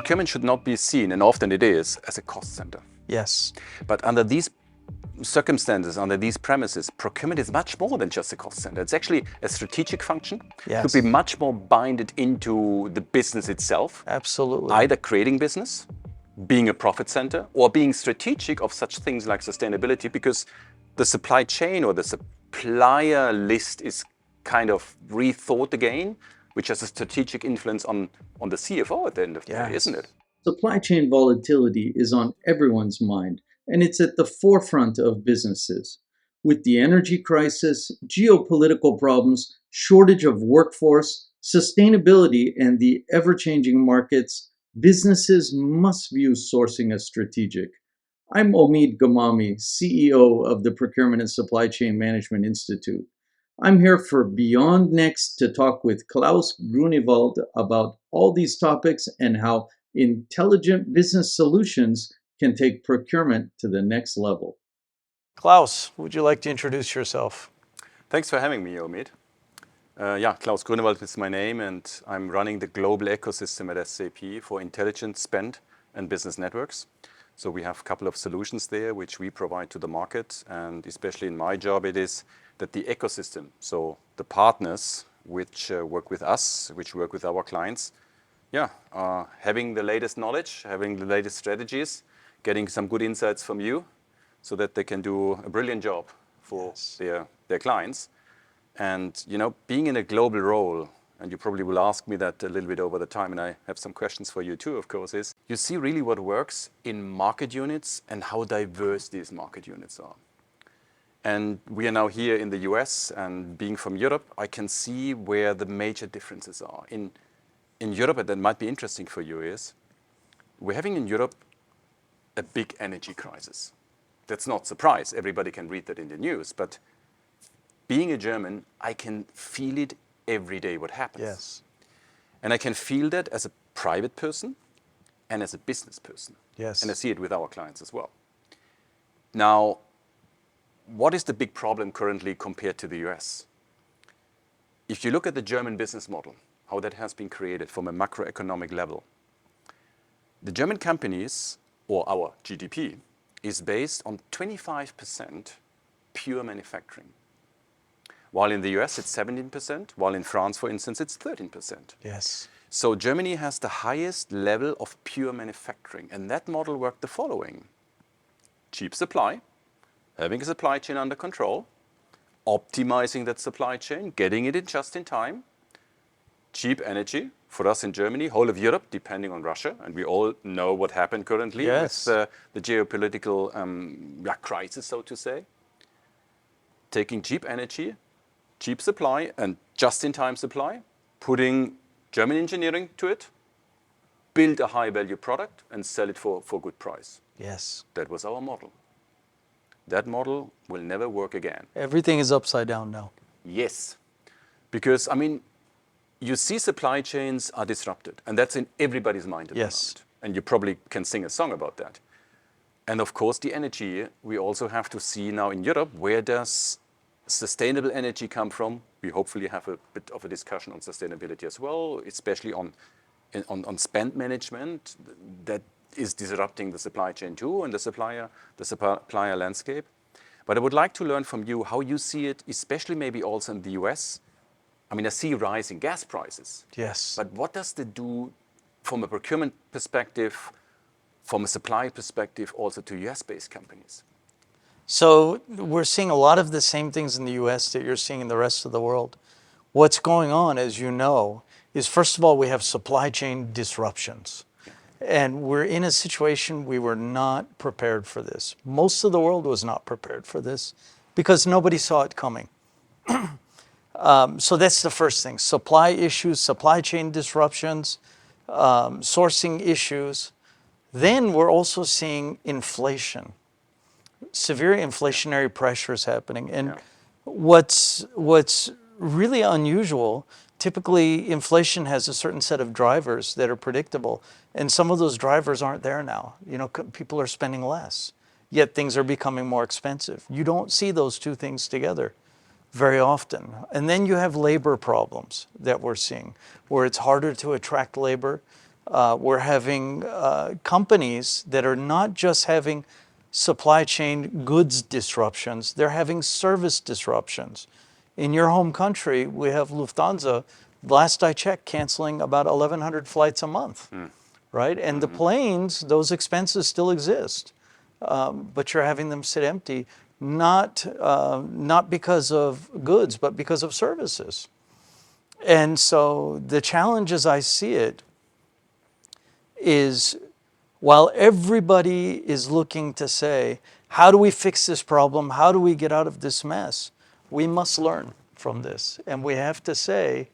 procurement should not be seen, and often it is, as a cost center. Yes. But under these circumstances, under these premises, procurement is much more than just a cost center. It's actually a strategic function. Yes. It could be much more binded into the business itself. Absolutely. Either creating business, being a profit center, or being strategic of such things like sustainability, because the supply chain or the supplier list is kind of rethought again, which has a strategic influence on the CFO at the end of the day, isn't it? Supply chain volatility is on everyone's mind, and it's at the forefront of businesses. With the energy crisis, geopolitical problems, shortage of workforce, sustainability, and the ever-changing markets, businesses must view sourcing as strategic. I'm Omid Gamami, CEO of the Procurement and Supply Chain Management Institute. I'm here for BeyondNext to talk with Claus Gruenewald about all these topics and how intelligent business solutions can take procurement to the next level. Claus, would you like to introduce yourself? Thanks for having me, Omid. Claus Gruenewald is my name, and I'm running the global ecosystem at SAP for intelligent spend and business networks. So we have a couple of solutions there which we provide to the market, and especially in my job it is that the ecosystem, so the partners which work with us, which work with our clients, having the latest knowledge, having the latest strategies, getting some good insights from you so that they can do a brilliant job for their clients. And being in a global role, and you probably will ask me that a little bit over the time, and I have some questions for you too, of course, is you see really what works in market units and how diverse these market units are. And we are now here in the US, and being from Europe, I can see where the major differences are. In Europe, and that might be interesting for you, is we're having in Europe a big energy crisis. That's not a surprise. Everybody can read that in the news. But being a German, I can feel it every day what happens. Yes. And I can feel that as a private person and as a business person. Yes. And I see it with our clients as well. Now, what is the big problem currently compared to the US? If you look at the German business model, how that has been created from a macroeconomic level, the German companies, or our GDP, is based on 25% pure manufacturing. While in the US it's 17%, while in France, for instance, it's 13%. Yes. So Germany has the highest level of pure manufacturing, and that model worked the following: cheap supply, having a supply chain under control, optimizing that supply chain, getting it in just in time, cheap energy for us in Germany, whole of Europe, depending on Russia, and we all know what happened currently with the geopolitical crisis, so to say. Taking cheap energy, cheap supply, and just-in-time supply, putting German engineering to it, build a high-value product, and sell it for good price. Yes. That was our model. That model will never work again. Everything is upside down now. Yes, because, you see supply chains are disrupted, and that's in everybody's mind at the moment. And you probably can sing a song about that. And of course, the energy, we also have to see now in Europe, where does sustainable energy come from? We hopefully have a bit of a discussion on sustainability as well, especially on spend management that is disrupting the supply chain too, and the supplier landscape. But I would like to learn from you how you see it, especially maybe also in the US. I see rising gas prices. Yes. But what does that do from a procurement perspective, from a supply perspective, also to US-based companies? So we're seeing a lot of the same things in the US that you're seeing in the rest of the world. What's going on, as you know, is first of all, we have supply chain disruptions. And we're in a situation we were not prepared for this. Most of the world was not prepared for this because nobody saw it coming. So that's the first thing. Supply issues, supply chain disruptions, sourcing issues. Then we're also seeing inflation, severe inflationary pressures happening. And what's really unusual, typically inflation has a certain set of drivers that are predictable. And some of those drivers aren't there now. People are spending less, yet things are becoming more expensive. You don't see those two things together very often. And then you have labor problems that we're seeing, where it's harder to attract labor. We're having companies that are not just having supply chain goods disruptions, they're having service disruptions. In your home country, we have Lufthansa, last I checked, canceling about 1,100 flights a month, right? And the planes, those expenses still exist, but you're having them sit empty, not because of goods, but because of services. And so the challenge as I see it is, while everybody is looking to say, how do we fix this problem? How do we get out of this mess? We must learn from this. And we have to say,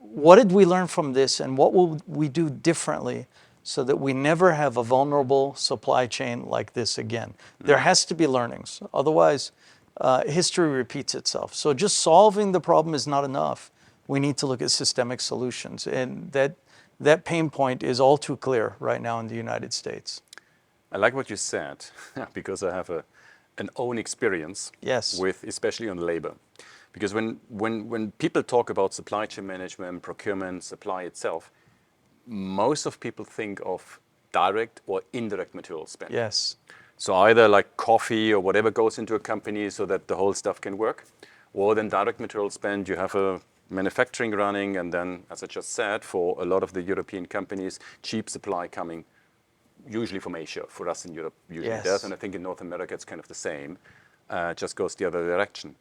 what did we learn from this and what will we do differently so that we never have a vulnerable supply chain like this again? There has to be learnings. Otherwise, history repeats itself. So just solving the problem is not enough. We need to look at systemic solutions. And that pain point is all too clear right now in the United States. I like what you said because I have an own experience Yes. with, especially on labor. Because when people talk about supply chain management, procurement, supply itself, most of people think of direct or indirect material spend. Yes. So either like coffee or whatever goes into a company so that the whole stuff can work, or then direct material spend, you have a manufacturing running, and then, as I just said, for a lot of the European companies, cheap supply coming usually from Asia. For us in Europe, usually Yes. does, and I think in North America it's kind of the same, just goes the other direction.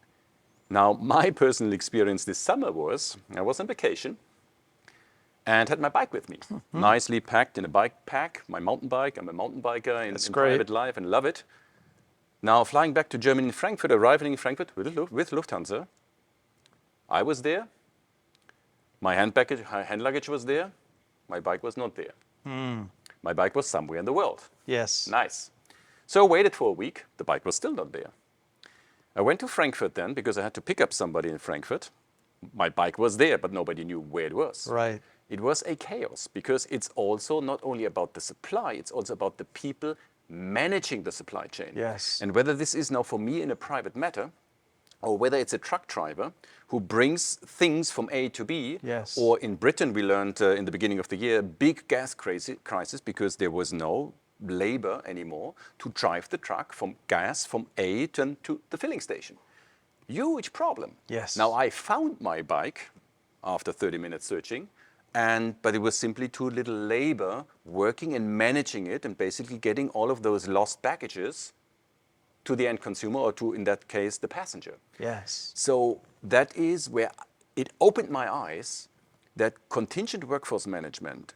Now, my personal experience this summer was, I was on vacation and had my bike with me, nicely packed in a bike pack, my mountain bike. I'm a mountain biker in private life and love it. Now, flying back to Germany in Frankfurt, arriving in Frankfurt with Lufthansa, I was there, my hand luggage was there, my bike was not there. My bike was somewhere in the world. Yes. Nice. So I waited for a week, the bike was still not there. I went to Frankfurt then because I had to pick up somebody in Frankfurt. My bike was there, but nobody knew where it was. Right. It was a chaos because it's also not only about the supply, it's also about the people managing the supply chain. Yes. And whether this is now for me in a private matter, or whether it's a truck driver who brings things from A to B, Yes. or in Britain we learned in the beginning of the year, big gas crisis because there was no labor anymore to drive the truck from A to the filling station. Huge problem. Yes. Now I found my bike after 30 minutes searching, but it was simply too little labor working and managing it and basically getting all of those lost packages to the end consumer, or to, in that case, the passenger. Yes. So that is where it opened my eyes that contingent workforce management,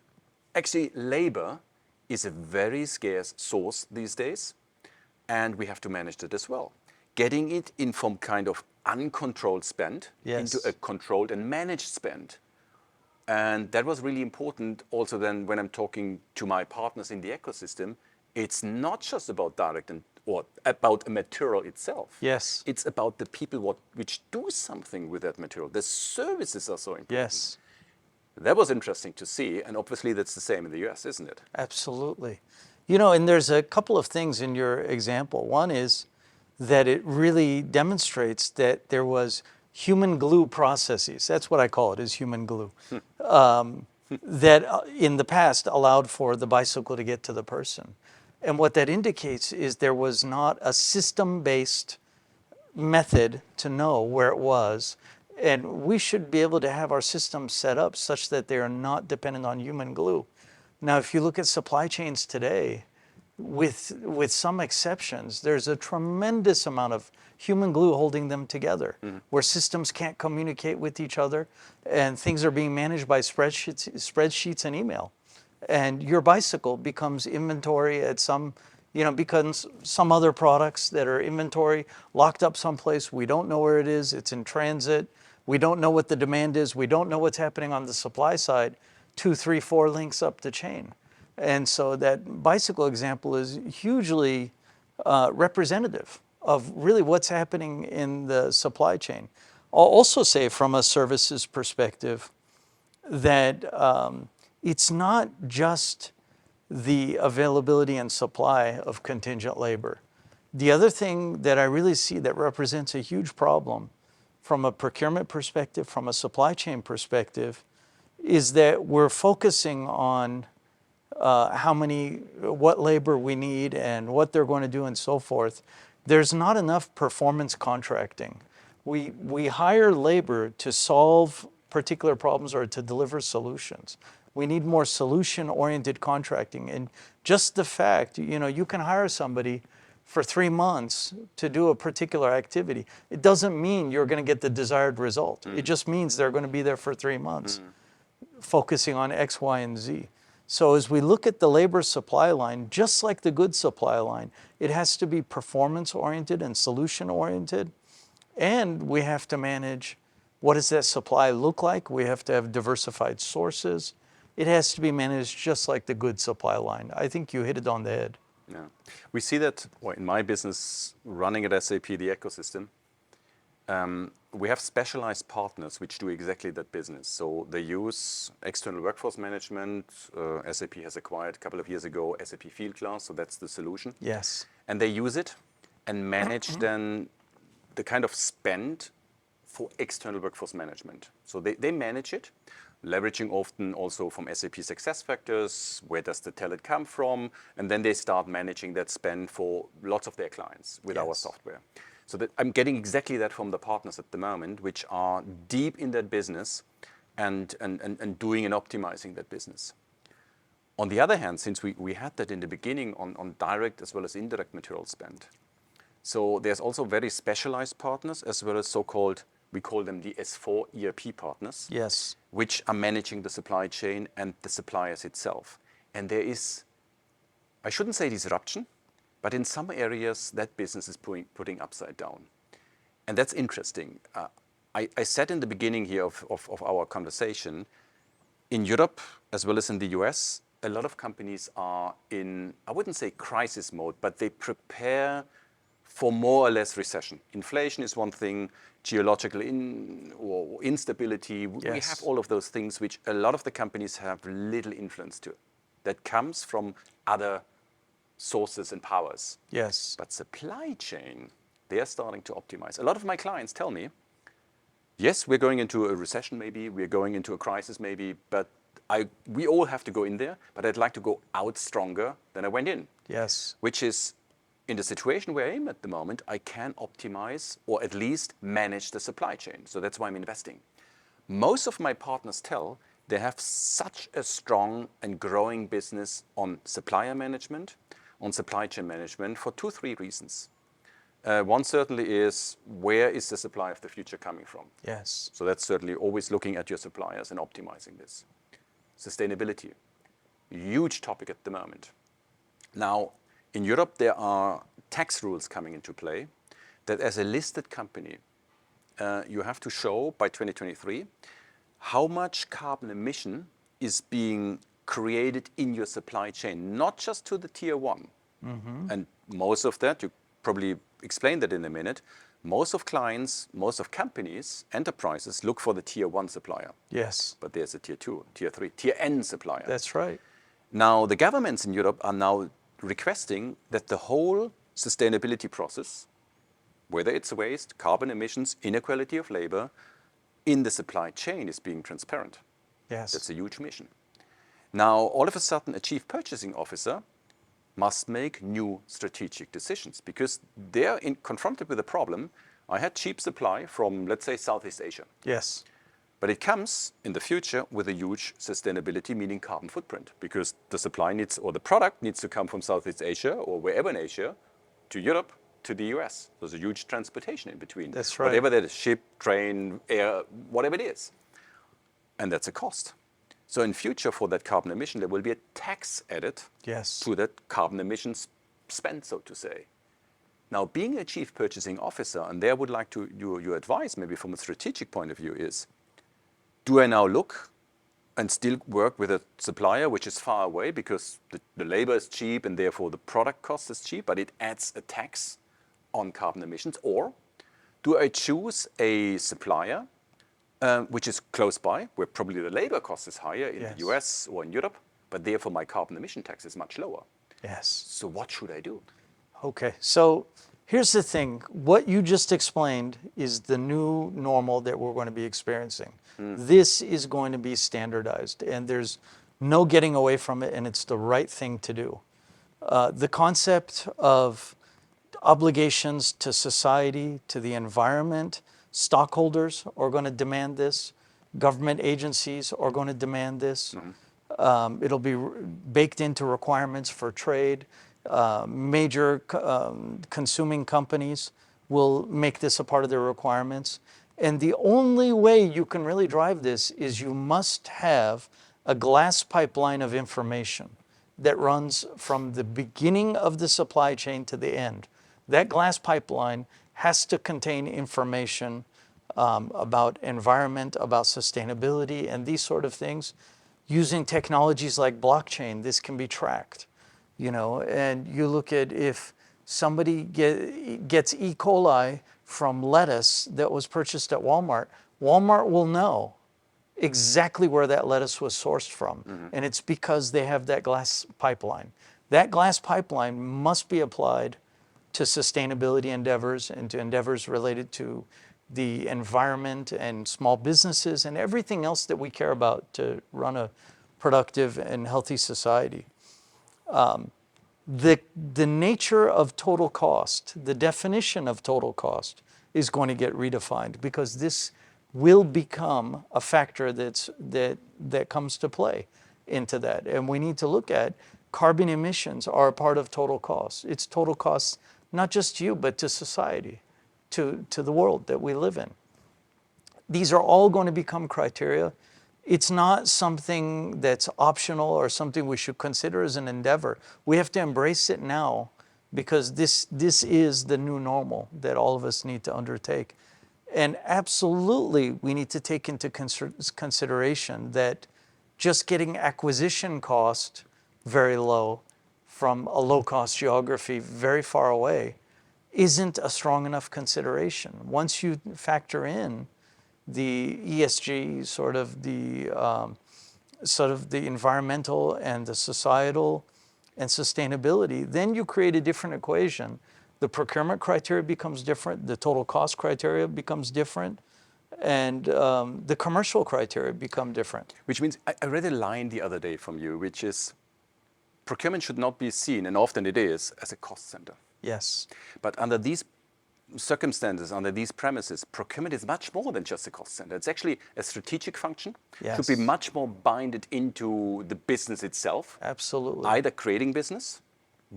actually labor, is a very scarce source these days, and we have to manage it as well. Getting it in from kind of uncontrolled spend Yes. into a controlled and managed spend. And that was really important also then when I'm talking to my partners in the ecosystem. It's not just about direct or about a material itself. Yes. It's about the people which do something with that material. The services are so important. Yes. That was interesting to see, and obviously that's the same in the US, isn't it? Absolutely. You know, and there's a couple of things in your example. One is that it really demonstrates that there was human glue processes. That's what I call it, is human glue. That in the past allowed for the bicycle to get to the person. And what that indicates is there was not a system-based method to know where it was. And we should be able to have our systems set up such that they are not dependent on human glue. Now, if you look at supply chains today, with some exceptions, there's a tremendous amount of human glue holding them together, where systems can't communicate with each other, and things are being managed by spreadsheets and email. And your bicycle becomes inventory at becomes some other products that are inventory locked up someplace. We don't know where it is. It's in transit. We don't know what the demand is. We don't know what's happening on the supply side, 2, 3, 4 links up the chain. And so that bicycle example is hugely representative of really what's happening in the supply chain. I'll also say from a services perspective that it's not just the availability and supply of contingent labor. The other thing that I really see that represents a huge problem from a procurement perspective, from a supply chain perspective, is that we're focusing on what labor we need and what they're going to do and so forth. There's not enough performance contracting. We hire labor to solve particular problems or to deliver solutions. We need more solution-oriented contracting. And just the fact, you can hire somebody for 3 months to do a particular activity. It doesn't mean you're going to get the desired result. It just means they're going to be there for 3 months, focusing on X, Y, and Z. So as we look at the labor supply line, just like the goods supply line, it has to be performance-oriented and solution-oriented. And we have to manage, what does that supply look like? We have to have diversified sources. It has to be managed just like the goods supply line. I think you hit it on the head. Yeah. We see that in my business, running at SAP, the ecosystem, we have specialized partners which do exactly that business. So they use external workforce management. SAP has acquired a couple of years ago SAP Fieldglass, so that's the solution. Yes. And they use it and manage then the kind of spend for external workforce management. So they manage it, leveraging often also from SAP SuccessFactors, where does the talent come from, and then they start managing that spend for lots of their clients with our software. So that I'm getting exactly that from the partners at the moment, which are deep in that business and doing and optimizing that business. On the other hand, since we had that in the beginning on direct as well as indirect material spend, so there's also very specialized partners as well as so-called, we call them the S4 ERP partners, Yes. which are managing the supply chain and the suppliers itself. And there is, I shouldn't say disruption, but in some areas that business is putting upside down. And that's interesting. I said in the beginning here of our conversation, in Europe as well as in the US, a lot of companies are in, I wouldn't say crisis mode, but they prepare for more or less recession. Inflation is one thing, geological or instability. We have all of those things which a lot of the companies have little influence to. That comes from other sources and powers. Yes. But supply chain, they are starting to optimize. A lot of my clients tell me, yes, we're going into a recession maybe, we're going into a crisis maybe, but we all have to go in there, but I'd like to go out stronger than I went in. Yes. Which is, in the situation where I am at the moment, I can optimize or at least manage the supply chain. So that's why I'm investing. Most of my partners tell they have such a strong and growing business on supplier management, on supply chain management for 2-3 reasons. One certainly is, where is the supply of the future coming from? Yes. So that's certainly always looking at your suppliers and optimizing this. Sustainability, huge topic at the moment. Now, in Europe, there are tax rules coming into play that as a listed company, you have to show by 2023 how much carbon emission is being created in your supply chain, not just to the tier 1. And most of that, you probably explained that in a minute, most of clients, most of companies, enterprises look for the tier 1 supplier. Yes. But there's a tier 2, tier 3, tier N supplier. That's right. Now, the governments in Europe are now requesting that the whole sustainability process, whether it's waste, carbon emissions, inequality of labor, in the supply chain is being transparent. Yes. That's a huge mission. Now, all of a sudden, a chief purchasing officer must make new strategic decisions because they're confronted with a problem. I had cheap supply from, let's say, Southeast Asia. Yes. But it comes in the future with a huge sustainability, meaning carbon footprint, because the supply needs, or the product needs to come from Southeast Asia or wherever in Asia to Europe, to the US. There's a huge transportation in between. That's right. Whatever that is, ship, train, air, whatever it is. And that's a cost. So in future for that carbon emission, there will be a tax added to that carbon emissions spent, so to say. Now, being a chief purchasing officer, and there I would like to, your advice maybe from a strategic point of view is, do I now look and still work with a supplier which is far away because the labor is cheap and therefore the product cost is cheap, but it adds a tax on carbon emissions? Or do I choose a supplier which is close by, where probably the labor cost is higher in the US or in Europe, but therefore my carbon emission tax is much lower? Yes. So what should I do? Okay, so Here's the thing. What you just explained is the new normal that we're going to be experiencing. This is going to be standardized, and there's no getting away from it, and it's the right thing to do. The concept of obligations to society, to the environment, stockholders are going to demand this. Government agencies are going to demand this. It'll be baked into requirements for trade. Major consuming companies will make this a part of their requirements. And the only way you can really drive this is you must have a glass pipeline of information that runs from the beginning of the supply chain to the end. That glass pipeline has to contain information about environment, about sustainability, and these sort of things. Using technologies like blockchain, this can be tracked. And you look at if somebody gets E. coli from lettuce that was purchased at Walmart, Walmart will know exactly where that lettuce was sourced from. And it's because they have that glass pipeline. That glass pipeline must be applied to sustainability endeavors and to endeavors related to the environment and small businesses and everything else that we care about to run a productive and healthy society. The nature of total cost, the definition of total cost is going to get redefined because this will become a factor that comes to play into that. And we need to look at carbon emissions are a part of total cost. It's total cost not just to you, but to society, to the world that we live in. These are all going to become criteria. It's not something that's optional or something we should consider as an endeavor. We have to embrace it now because this is the new normal that all of us need to undertake. And absolutely, we need to take into consideration that just getting acquisition cost very low from a low-cost geography very far away isn't a strong enough consideration. Once you factor in the ESG, sort of the environmental and the societal and sustainability, then you create a different equation. The procurement criteria becomes different, the total cost criteria becomes different, and the commercial criteria become different. Which means, I read a line the other day from you, which is, procurement should not be seen, and often it is, as a cost center. Yes. But under these circumstances, under these premises, procurement is much more than just a cost center. It's actually a strategic function. Yes. Should be much more binded into the business itself. Absolutely. Either creating business,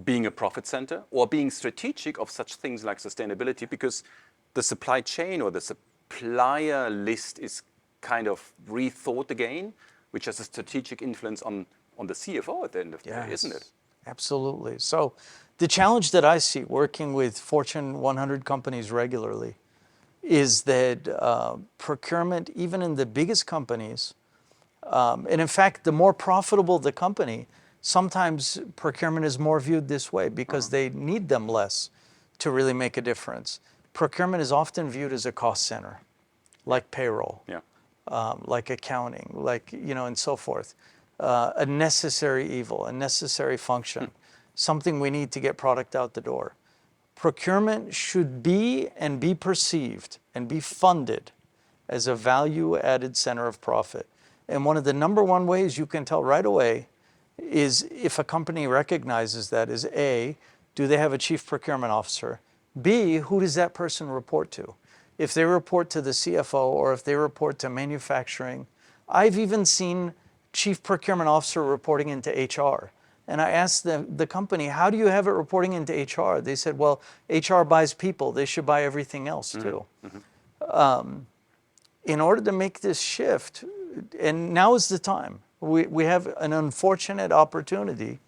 being a profit center, or being strategic of such things like sustainability, because the supply chain or the supplier list is kind of rethought again, which has a strategic influence on the CFO at the end of the day, isn't it? Absolutely. So the challenge that I see working with Fortune 100 companies regularly is that procurement, even in the biggest companies, and in fact, the more profitable the company, sometimes procurement is more viewed this way because they need them less to really make a difference. Procurement is often viewed as a cost center, like payroll, like accounting, like, and so forth. A necessary evil, a necessary function, something we need to get product out the door. Procurement should be and be perceived and be funded as a value-added center of profit. And one of the number one ways you can tell right away is if a company recognizes that is A, do they have a chief procurement officer? B, who does that person report to? If they report to the CFO or if they report to manufacturing, I've even seen chief procurement officer reporting into HR. And I asked the company, how do you have it reporting into HR? They said, well, HR buys people. They should buy everything else too. In order to make this shift, and now is the time. We have an unfortunate opportunity.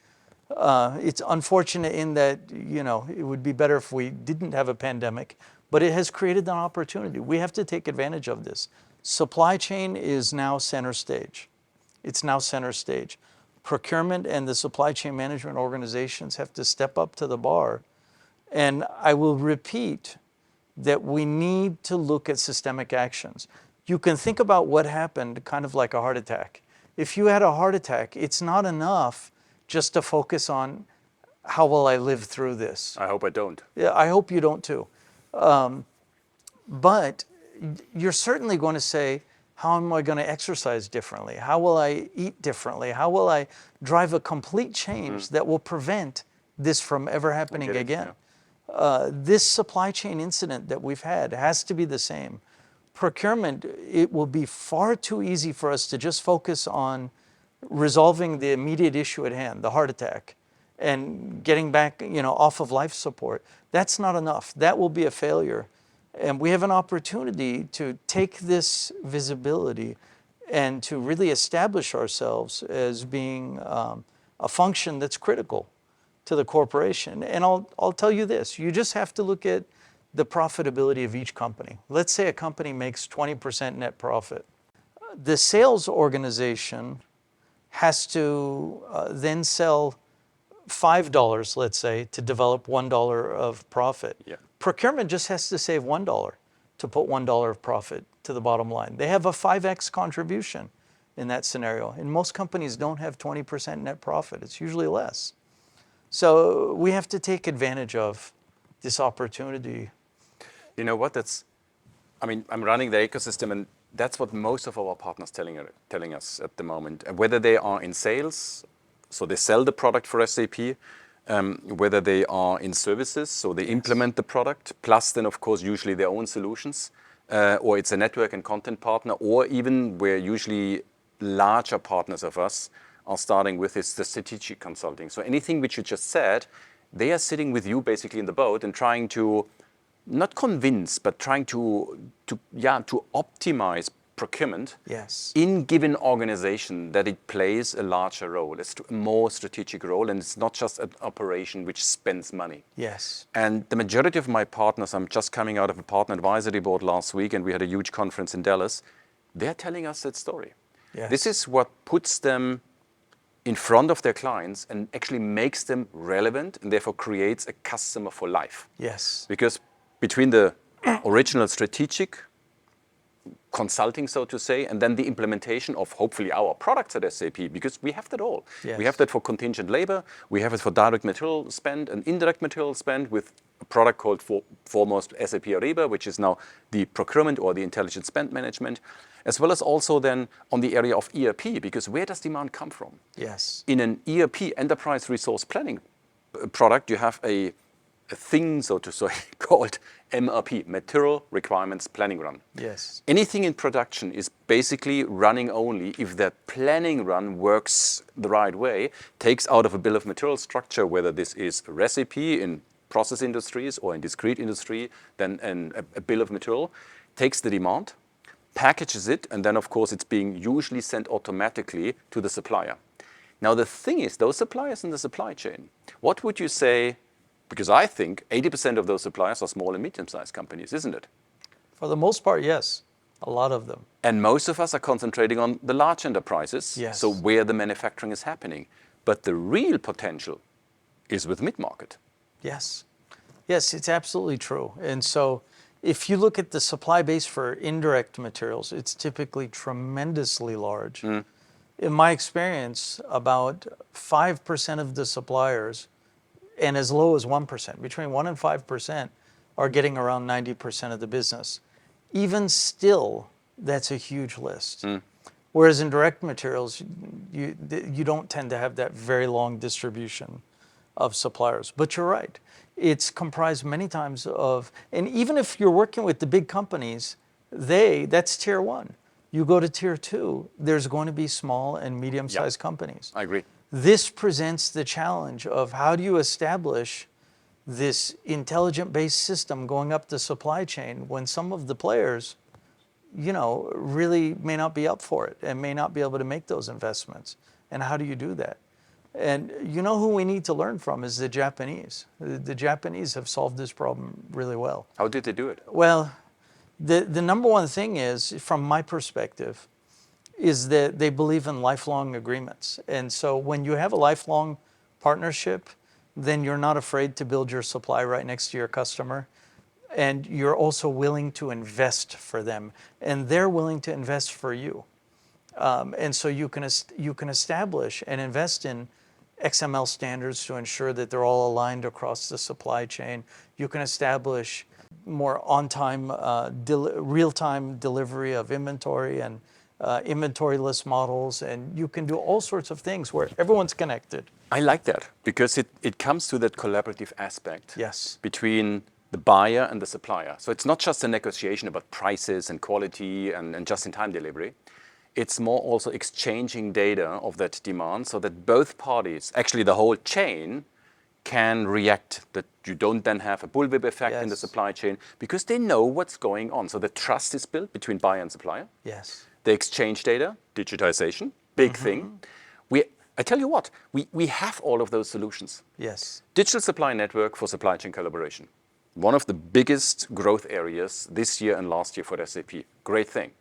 It's unfortunate in that, it would be better if we didn't have a pandemic, but it has created an opportunity. We have to take advantage of this. Supply chain is now center stage. It's now center stage. Procurement and the supply chain management organizations have to step up to the bar. And I will repeat that we need to look at systemic actions. You can think about what happened kind of like a heart attack. If you had a heart attack, it's not enough just to focus on how will I live through this? I hope I don't. Yeah, I hope you don't too. But you're certainly going to say, how am I going to exercise differently? How will I eat differently? How will I drive a complete change that will prevent this from ever happening get it, again? This supply chain incident that we've had has to be the same. Procurement, it will be far too easy for us to just focus on resolving the immediate issue at hand, the heart attack, and getting back, off of life support. That's not enough. That will be a failure. And we have an opportunity to take this visibility and to really establish ourselves as being a function that's critical to the corporation. And I'll tell you this, you just have to look at the profitability of each company. Let's say a company makes 20% net profit. The sales organization has to then sell $5, let's say, to develop $1 of profit. Yeah. Procurement just has to save $1 to put $1 of profit to the bottom line. They have a 5x contribution in that scenario. And most companies don't have 20% net profit. It's usually less. So we have to take advantage of this opportunity. You know what? I'm running the ecosystem, and that's what most of our partners telling us at the moment. Whether they are in sales, so they sell the product for SAP, whether they are in services, so they implement the product, plus then of course usually their own solutions, or it's a network and content partner, or even where usually larger partners of us are starting with is the strategic consulting. So anything which you just said, they are sitting with you basically in the boat and trying to not convince, but trying to optimize procurement in given organization that it plays a larger role. It's a more strategic role, and it's not just an operation which spends money. Yes. And the majority of my partners, I'm just coming out of a partner advisory board last week, and we had a huge conference in Dallas. They're telling us that story. Yes. This is what puts them in front of their clients and actually makes them relevant, and therefore creates a customer for life. Yes. Because between the original strategic consulting, so to say, and then the implementation of hopefully our products at SAP, because we have that all. Yes. We have that for contingent labor, we have it for direct material spend and indirect material spend with a product called foremost SAP Ariba, which is now the procurement or the intelligent spend management, as well as also then on the area of ERP, because where does demand come from? Yes. In an ERP, enterprise resource planning product, you have a thing, so to say, called MRP, Material Requirements Planning Run. Yes. Anything in production is basically running only if that planning run works the right way, takes out of a bill of material structure, whether this is a recipe in process industries or in discrete industry, then a bill of material, takes the demand, packages it, and then of course it's being usually sent automatically to the supplier. Now the thing is, those suppliers in the supply chain, what would you say? Because I think 80% of those suppliers are small and medium-sized companies, isn't it? For the most part, yes. A lot of them. And most of us are concentrating on the large enterprises, Yes. so where the manufacturing is happening. But the real potential is with mid-market. Yes. Yes, it's absolutely true. And so if you look at the supply base for indirect materials, it's typically tremendously large. In my experience, about 5% of the suppliers, and as low as 1%, between 1 and 5%, are getting around 90% of the business. Even still, that's a huge list. Whereas in direct materials, you don't tend to have that very long distribution of suppliers. But you're right. It's comprised many times of, and even if you're working with the big companies, that's tier 1. You go to tier 2, there's going to be small and medium-sized companies. I agree. This presents the challenge of how do you establish this intelligent-based system going up the supply chain when some of the players, really may not be up for it and may not be able to make those investments. And how do you do that? And who we need to learn from is the Japanese. The Japanese have solved this problem really well. How did they do it? Well, the number one thing is, from my perspective, is that they believe in lifelong agreements. And so when you have a lifelong partnership, then you're not afraid to build your supply right next to your customer. And you're also willing to invest for them. And they're willing to invest for you. And so you can establish and invest in XML standards to ensure that they're all aligned across the supply chain. You can establish more on-time, real-time delivery of inventory and inventory-less models, and you can do all sorts of things where everyone's connected. I like that because it comes to that collaborative aspect Yes. between the buyer and the supplier. So it's not just a negotiation about prices and quality and just-in-time delivery. It's more also exchanging data of that demand so that both parties, actually the whole chain, can react, that you don't then have a bullwhip effect in the Yes. supply chain because they know what's going on. So the trust is built between buyer and supplier. Yes. They exchange data, digitization, big thing. I tell you what, we have all of those solutions. Yes. Digital supply network for supply chain collaboration. One of the biggest growth areas this year and last year for SAP. Great thing.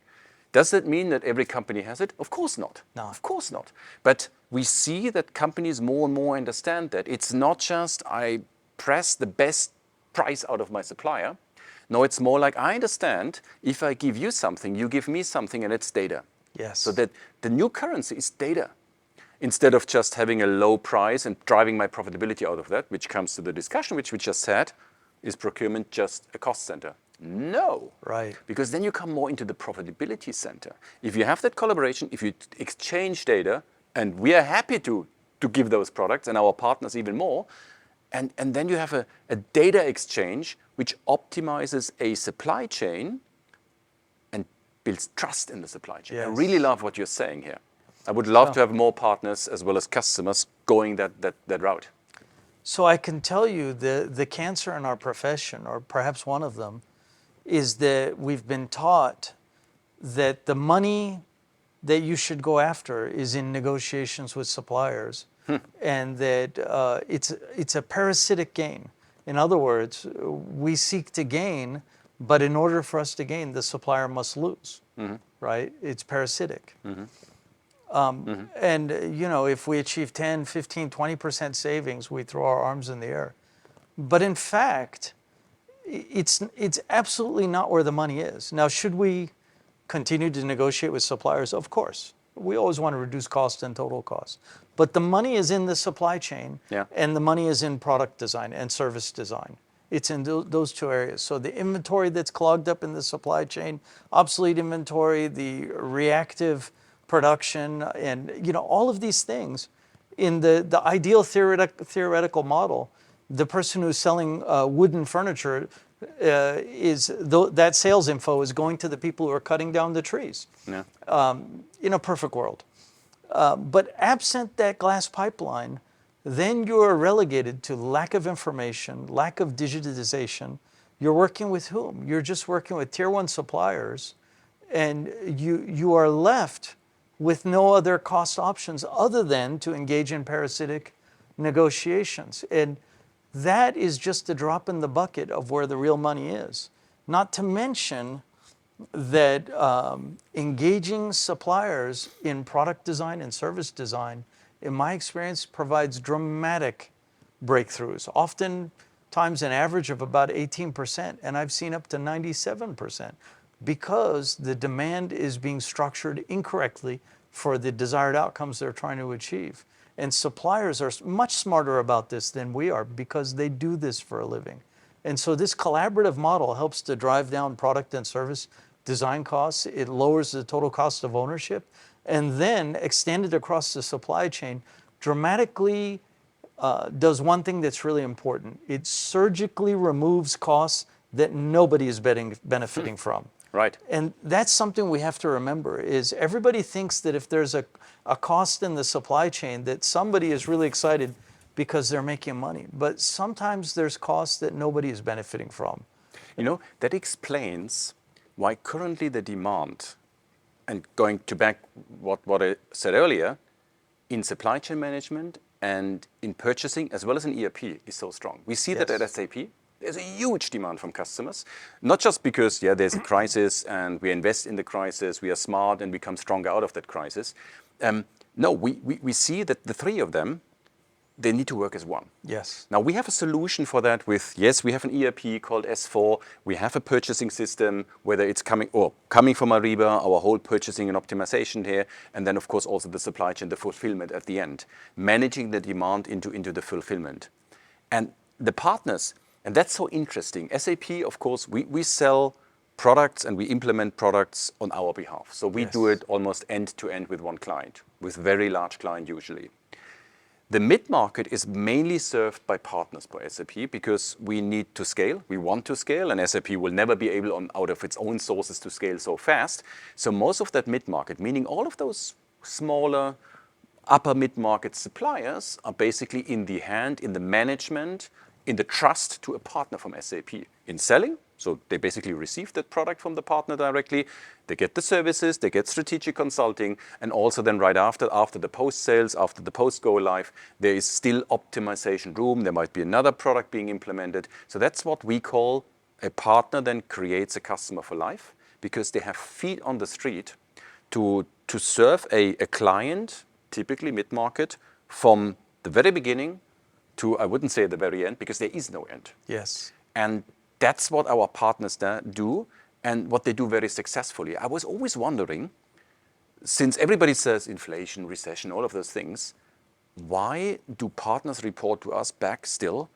Does that mean that every company has it? Of course not. No. Of course not. But we see that companies more and more understand that it's not just I press the best price out of my supplier. No, it's more like I understand if I give you something, you give me something, and it's data. Yes. So that the new currency is data. Instead of just having a low price and driving my profitability out of that, which comes to the discussion which we just had, is procurement just a cost center? No. Right. Because then you come more into the profitability center. If you have that collaboration, if you exchange data, and we are happy to give those products and our partners even more, and then you have a data exchange which optimizes a supply chain and builds trust in the supply chain. I Yes. really love what you're saying here. I would love to have more partners as well as customers going that route. So I can tell you the cancer in our profession, or perhaps one of them, is that we've been taught that the money that you should go after is in negotiations with suppliers, and that it's a parasitic gain. In other words, we seek to gain, but in order for us to gain, the supplier must lose, right? It's parasitic. And if we achieve 10, 15, 20% savings, we throw our arms in the air. But in fact, it's absolutely not where the money is. Now, should we continue to negotiate with suppliers? Of course. We always want to reduce cost and total cost. But the money is in the supply chain, and the money is in product design and service design. It's in those two areas. So the inventory that's clogged up in the supply chain, obsolete inventory, the reactive production, and all of these things, in the ideal theoretical model, the person who's selling wooden furniture that sales info is going to the people who are cutting down the trees. In a perfect world. But absent that glass pipeline, then you are relegated to lack of information, lack of digitization. You're working with whom? You're just working with tier one suppliers, and you are left with no other cost options other than to engage in parasitic negotiations. And that is just a drop in the bucket of where the real money is. Not to mention that engaging suppliers in product design and service design, in my experience, provides dramatic breakthroughs. Oftentimes an average of about 18%, and I've seen up to 97%, because the demand is being structured incorrectly for the desired outcomes they're trying to achieve. And suppliers are much smarter about this than we are because they do this for a living. And so this collaborative model helps to drive down product and service design costs. It lowers the total cost of ownership, and then extended across the supply chain dramatically does one thing that's really important. It surgically removes costs that nobody is benefiting from. Right. And that's something we have to remember, is everybody thinks that if there's a cost in the supply chain that somebody is really excited because they're making money. But sometimes there's costs that nobody is benefiting from. That explains why currently the demand, and going to back what I said earlier, in supply chain management and in purchasing as well as in ERP is so strong. We see that at SAP. There's a huge demand from customers, not just because there's a crisis and we invest in the crisis, we are smart and become stronger out of that crisis. No, we see that the three of them they need to work as one. Yes. Now we have a solution for that with, yes, we have an ERP called S4. We have a purchasing system, whether it's coming from Ariba, our whole purchasing and optimization here, and then of course also the supply chain, the fulfillment at the end, managing the demand into the fulfillment. And the partners, and that's so interesting. SAP, of course, we sell products and we implement products on our behalf. So we do it almost end to end with one client, with very large client usually. The mid-market is mainly served by partners by SAP because we need to scale, we want to scale, and SAP will never be able out of its own sources to scale so fast. So most of that mid-market, meaning all of those smaller upper mid-market suppliers, are basically in the management, in the trust to a partner from SAP in selling. So they basically receive that product from the partner directly. They get the services, they get strategic consulting, and also then right after the post-sales, after the post-go live, there is still optimization room. There might be another product being implemented. So that's what we call a partner then creates a customer for life, because they have feet on the street to serve a client, typically mid-market, from the very beginning to, I wouldn't say the very end, because there is no end. Yes. And that's what our partners do, and what they do very successfully. I was always wondering, since everybody says inflation, recession, all of those things, why do partners report to us back still?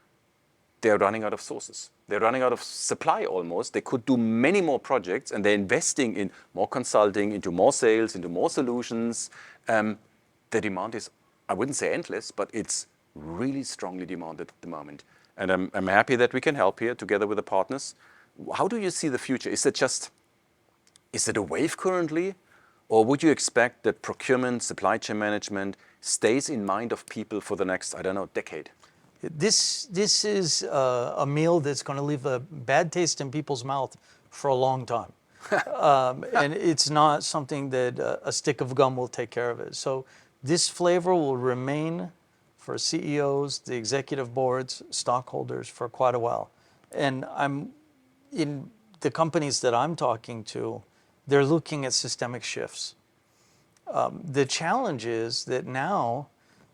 They're running out of sources. They're running out of supply almost. They could do many more projects, and they're investing in more consulting, into more sales, into more solutions. The demand is, I wouldn't say endless, but it's really strongly demanded at the moment. And I'm happy that we can help here together with the partners. How do you see the future? Is it a wave currently? Or would you expect that procurement, supply chain management stays in mind of people for the next, I don't know, decade? This is a meal that's going to leave a bad taste in people's mouth for a long time. And it's not something that a stick of gum will take care of it. So this flavor will remain for CEOs, the executive boards, stockholders for quite a while. And I'm in the companies that I'm talking to, they're looking at systemic shifts. The challenge is that now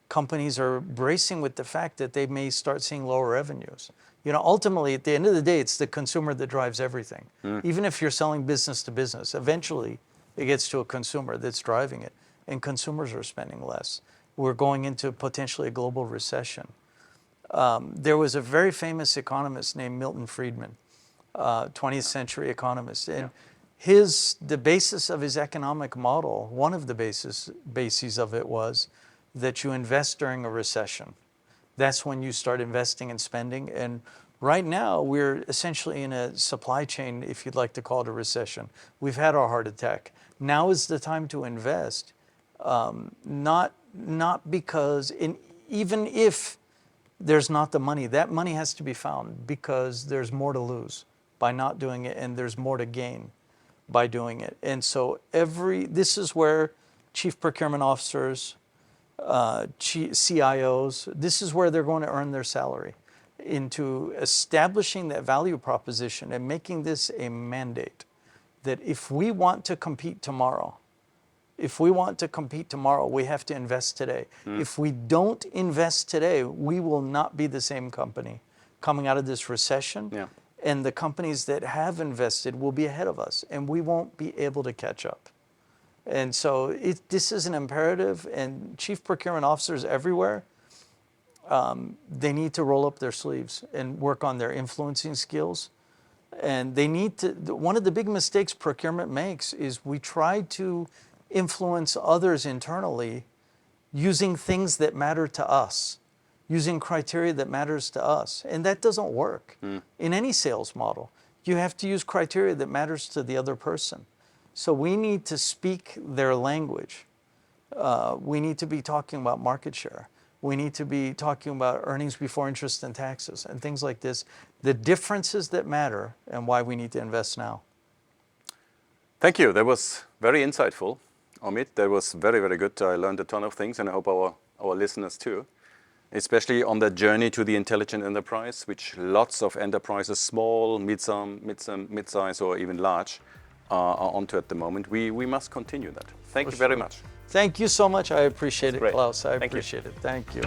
companies are bracing with the fact that they may start seeing lower revenues. You know, ultimately, at the end of the day, it's the consumer that drives everything. Even if you're selling business to business, eventually it gets to a consumer that's driving it, and consumers are spending less. We're going into potentially a global recession. There was a very famous economist named Milton Friedman, 20th century economist. And the basis of his economic model, one of the bases of it was that you invest during a recession. That's when you start investing and spending. And right now, we're essentially in a supply chain, if you'd like to call it a recession. We've had our heart attack. Now is the time to invest, not because, even if there's not the money, that money has to be found, because there's more to lose by not doing it, and there's more to gain by doing it. And so this is where chief procurement officers, CIOs, this is where they're going to earn their salary, into establishing that value proposition and making this a mandate that if we want to compete tomorrow, we have to invest today. If we don't invest today, we will not be the same company coming out of this recession. Yeah. And the companies that have invested will be ahead of us, and we won't be able to catch up. And so this is an imperative, and chief procurement officers everywhere, they need to roll up their sleeves and work on their influencing skills. And they need to, one of the big mistakes procurement makes is we try to influence others internally using things that matter to us, using criteria that matters to us. And that doesn't work in any sales model. You have to use criteria that matters to the other person. So we need to speak their language. We need to be talking about market share. We need to be talking about earnings before interest and taxes and things like this, the differences that matter, and why we need to invest now. Thank you. That was very insightful, Omid. That was very, very good. I learned a ton of things, and I hope our listeners too, especially on the journey to the intelligent enterprise, which lots of enterprises, small, mid-size, or even large, are onto at the moment. We must continue that. Thank you very much. Thank you so much. I appreciate it, great. Klaus. I Thank you. appreciate it. Thank you.